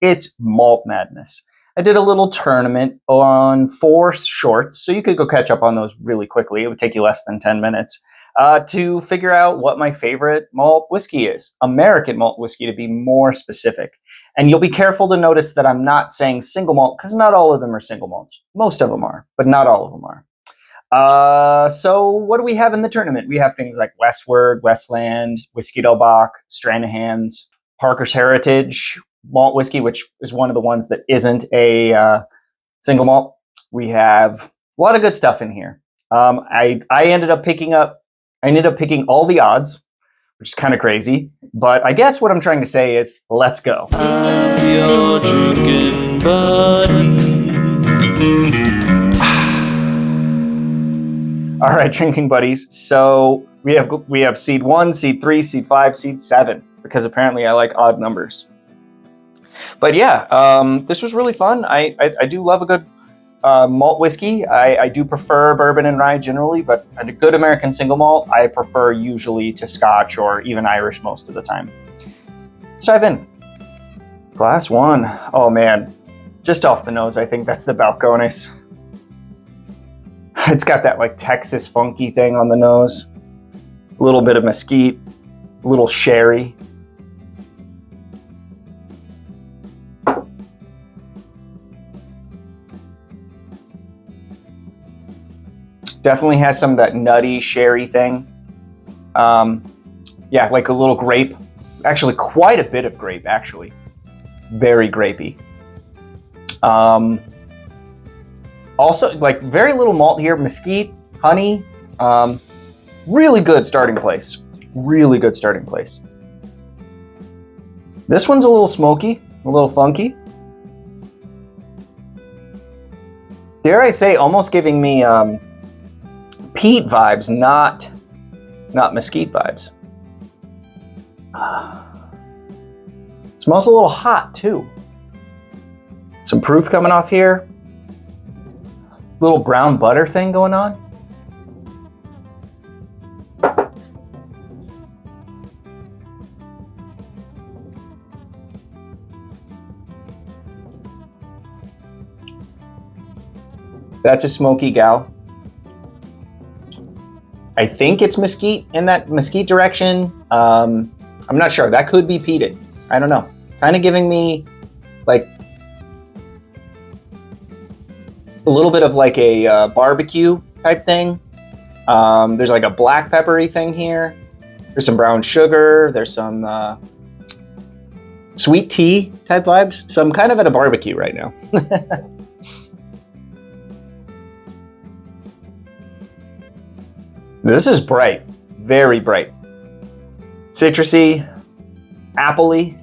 It's malt madness. I did a little tournament on 4 shorts, so you could go catch up on those really quickly. It would take you less than 10 minutes to figure out what my favorite malt whiskey is. American malt whiskey, to be more specific. And you'll be careful to notice that I'm not saying single malt, because not all of them are single malts. Most of them are, but not all of them are. So what do we have in the tournament? We have things like Westward, Westland, Whiskey Del Bach, Stranahan's, Parker's Heritage malt whiskey, which is one of the ones that isn't a single malt. We have a lot of good stuff in here. I ended up picking all the odds, which is kind of crazy. But I guess what I'm trying to say is, let's go. I'm your drinking buddy. All right, drinking buddies. So we have seed 1, seed 3, seed 5, seed 7, because apparently I like odd numbers. But yeah, this was really fun. I do love a good malt whiskey. I do prefer bourbon and rye generally, but a good American single malt, I prefer usually to Scotch or even Irish most of the time. Let's dive in. Glass 1. Oh man, just off the nose, I think that's the Balcones. It's got that like Texas funky thing on the nose. A little bit of mesquite, a little sherry. Definitely has some of that nutty sherry thing. Yeah, like a little grape. Actually, quite a bit of grape, actually. Very grapey. Also, like very little malt here. Mesquite, honey. Really good starting place. Really good starting place. This one's a little smoky, a little funky. Dare I say, almost giving me peat vibes, not mesquite vibes. Smells a little hot too. Some proof coming off here. Little brown butter thing going on. That's a smoky gal. I think it's mesquite in that mesquite direction. I'm not sure. That could be peated. I don't know. Kind of giving me like a little bit of like a barbecue type thing. There's like a black peppery thing here. There's some brown sugar. There's some sweet tea type vibes. So I'm kind of at a barbecue right now. This is bright, very bright. Citrusy, appley.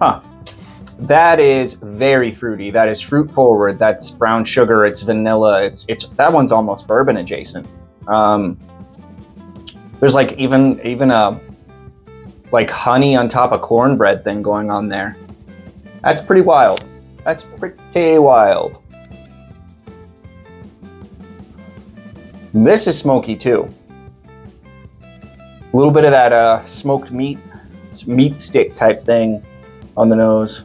Huh. That is very fruity. That is fruit forward. That's brown sugar. It's vanilla. It's that one's almost bourbon adjacent. There's like even a like honey on top of cornbread thing going on there. That's pretty wild. That's pretty wild. This is smoky too. A little bit of that smoked meat stick type thing on the nose.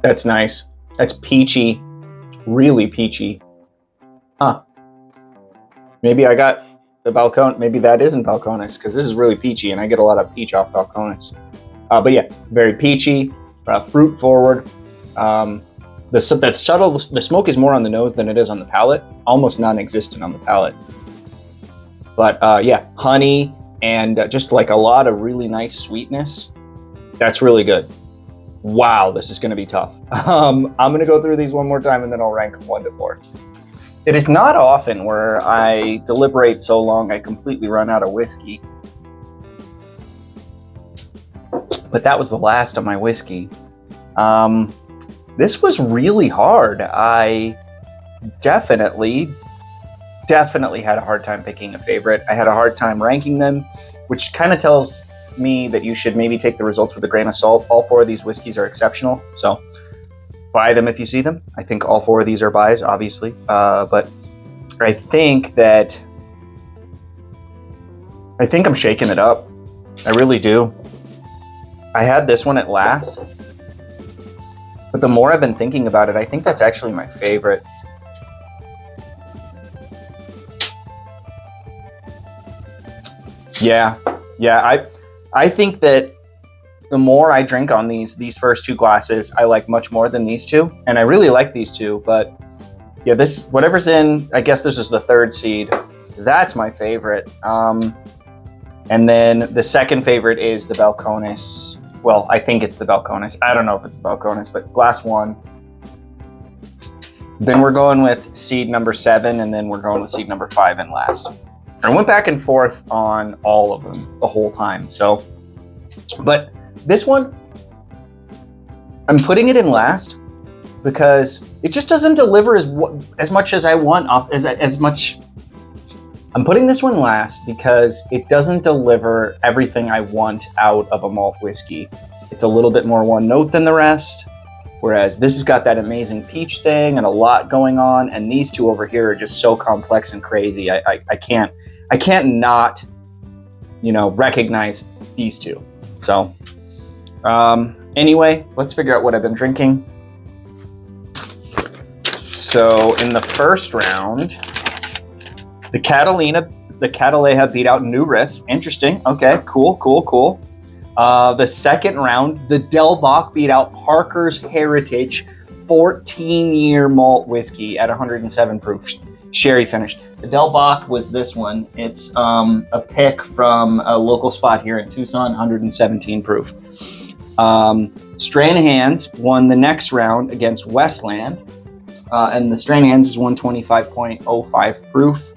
That's nice. That's peachy. Really peachy. Huh. Maybe I got the Balcone. Maybe that isn't Balcones, because this is really peachy and I get a lot of peach off Balcones. But yeah, very peachy, fruit forward. The smoke is more on the nose than it is on the palate. Almost non-existent on the palate. But yeah, honey and just like a lot of really nice sweetness. That's really good. Wow, this is going to be tough. I'm going to go through these one more time and then I'll rank them 1 to 4. It is not often where I deliberate so long I completely run out of whiskey. but that was the last of my whiskey. This was really hard. I definitely had a hard time picking a favorite. I had a hard time ranking them, which kind of tells me that you should maybe take the results with a grain of salt. All 4 of these whiskeys are exceptional, so buy them if you see them. I think all 4 of these are buys, obviously, but I think I'm shaking it up. I really do. I had this one at last, but the more I've been thinking about it, I think that's actually my favorite. Yeah. I think that the more I drink on these first 2 glasses, I like much more than these 2, and I really like these 2. But yeah, this whatever's in, I guess this is the 3rd seed. That's my favorite. And then the second favorite is the balcones. Well, I think it's the balcones. I don't know if it's the balcones, but glass 1. Then we're going with seed number 7, and then we're going with seed number 5 and last. I went back and forth on all of them the whole time. So, but this one, I'm putting it in last because it just doesn't deliver as much as I want. I'm putting this one last because it doesn't deliver everything I want out of a malt whiskey. It's a little bit more one note than the rest, whereas this has got that amazing peach thing and a lot going on, and these 2 over here are just so complex and crazy. I can't not, recognize these 2. So, anyway, let's figure out what I've been drinking. So in the first round, the Cataleja beat out New Riff. Interesting. Okay, cool. The second round, the Del Bach beat out Parker's Heritage 14-year malt whiskey at 107 proof, sherry finished. The Del Bach was this one. It's a pick from a local spot here in Tucson, 117 proof. Stranahan's won the next round against Westland, and the Stranahan's is 125.05 proof.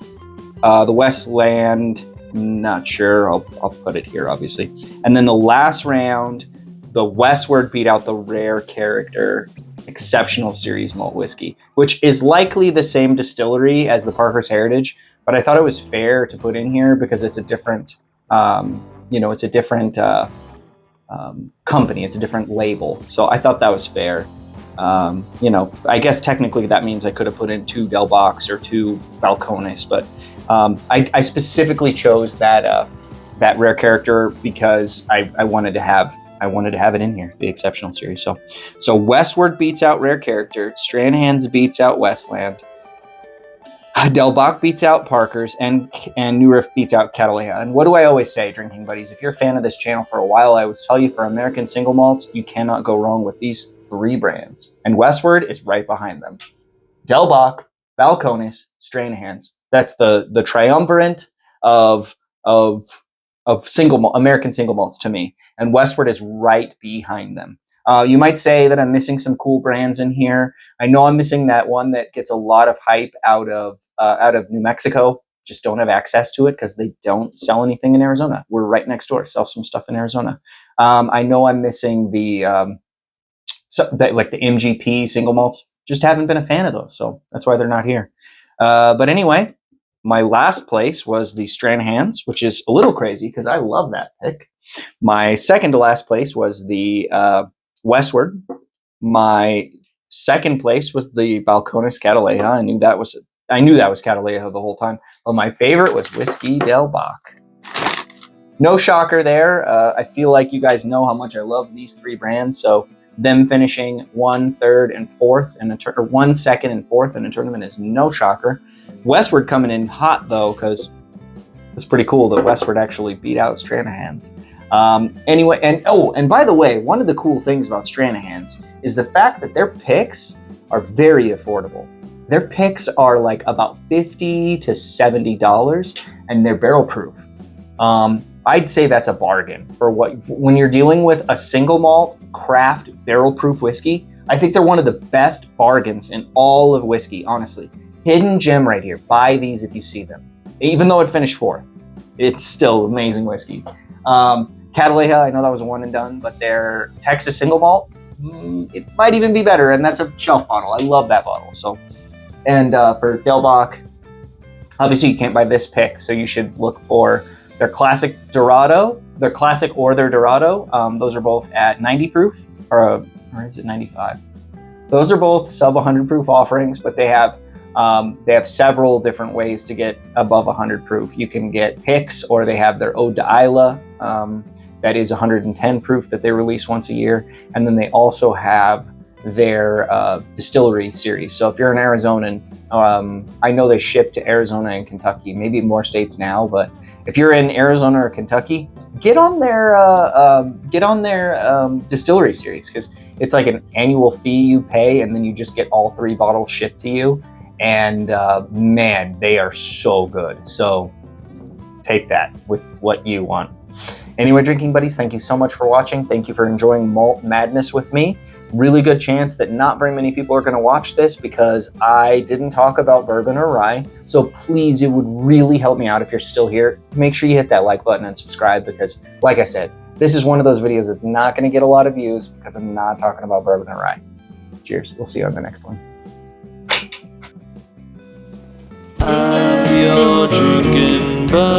The Westland, not sure. I'll put it here, obviously. And then the last round, the Westward beat out the Rare Character Exceptional Series Malt Whiskey, which is likely the same distillery as the Parker's Heritage, but I thought it was fair to put in here because it's a different, it's a different company. It's a different label. So I thought that was fair. I guess technically that means I could have put in 2 Del Bachs or 2 Balcones, but I specifically chose that Rare Character because I wanted to have it in here, the Exceptional Series. So Westward beats out Rare Character, Stranahan's beats out Westland, Del Bach beats out Parker's, and New Riff beats out Cataleja. And what do I always say, drinking buddies? If you're a fan of this channel for a while, I always tell you, for American single malts, you cannot go wrong with these 3 brands, and Westward is right behind them. Del Bach, Balcones, Stranahan's. That's the triumvirate of American single malts to me, and Westward is right behind them. You might say that I'm missing some cool brands in here. I know I'm missing that one that gets a lot of hype out of New Mexico. Just don't have access to it because they don't sell anything in Arizona. We're right next door, sell some stuff in Arizona. I know I'm missing the MGP single malts. Just haven't been a fan of those, so that's why they're not here. But anyway, my last place was the Stranahan's, which is a little crazy because I love that pick. My second to last place was the Westward. My second place was the Balcones Cataleja. I knew that was Cataleja the whole time. But my favorite was Whiskey Del Bach. No shocker there. I feel like you guys know how much I love these 3 brands, so them finishing 1, 3rd, and 4th, or 1, 2nd, and 4th in a tournament is no shocker. Westward coming in hot though, because it's pretty cool that Westward actually beat out Stranahan's. Anyway, and by the way, one of the cool things about Stranahan's is the fact that their picks are very affordable. Their picks are like about $50 to $70, and they're barrel proof. I'd say that's a bargain for when you're dealing with a single malt craft barrel proof whiskey. I think they're one of the best bargains in all of whiskey, honestly. Hidden gem right here. Buy these if you see them. Even though it finished 4th, it's still amazing whiskey. Cataleja, I know that was a one and done, but their Texas single malt, it might even be better, and that's a shelf bottle. I love that bottle. So, and for Delbach, obviously you can't buy this pick, so you should look for their classic Dorado, their classic or their Dorado. Those are both at 90 proof, or is it 95? Those are both sub 100 proof offerings, but they have several different ways to get above 100 proof. You can get picks, or they have their Ode to Isla, that is 110 proof that they release once a year. And then they also have their distillery series. So if you're an Arizonan, I know they ship to Arizona and Kentucky, maybe more states now, but if you're in Arizona or Kentucky, get on their distillery series, because it's like an annual fee you pay, and then you just get all 3 bottles shipped to you. And man, they are so good. So take that with what you want. Anyway, drinking buddies, thank you so much for watching. Thank you for enjoying Malt Madness with me. Really good chance that not very many people are going to watch this, because I didn't talk about bourbon or rye. So please, it would really help me out if you're still here. Make sure you hit that like button and subscribe, because like I said, this is one of those videos that's not going to get a lot of views because I'm not talking about bourbon or rye. Cheers. We'll see you on the next one. I'm your drinking buddy.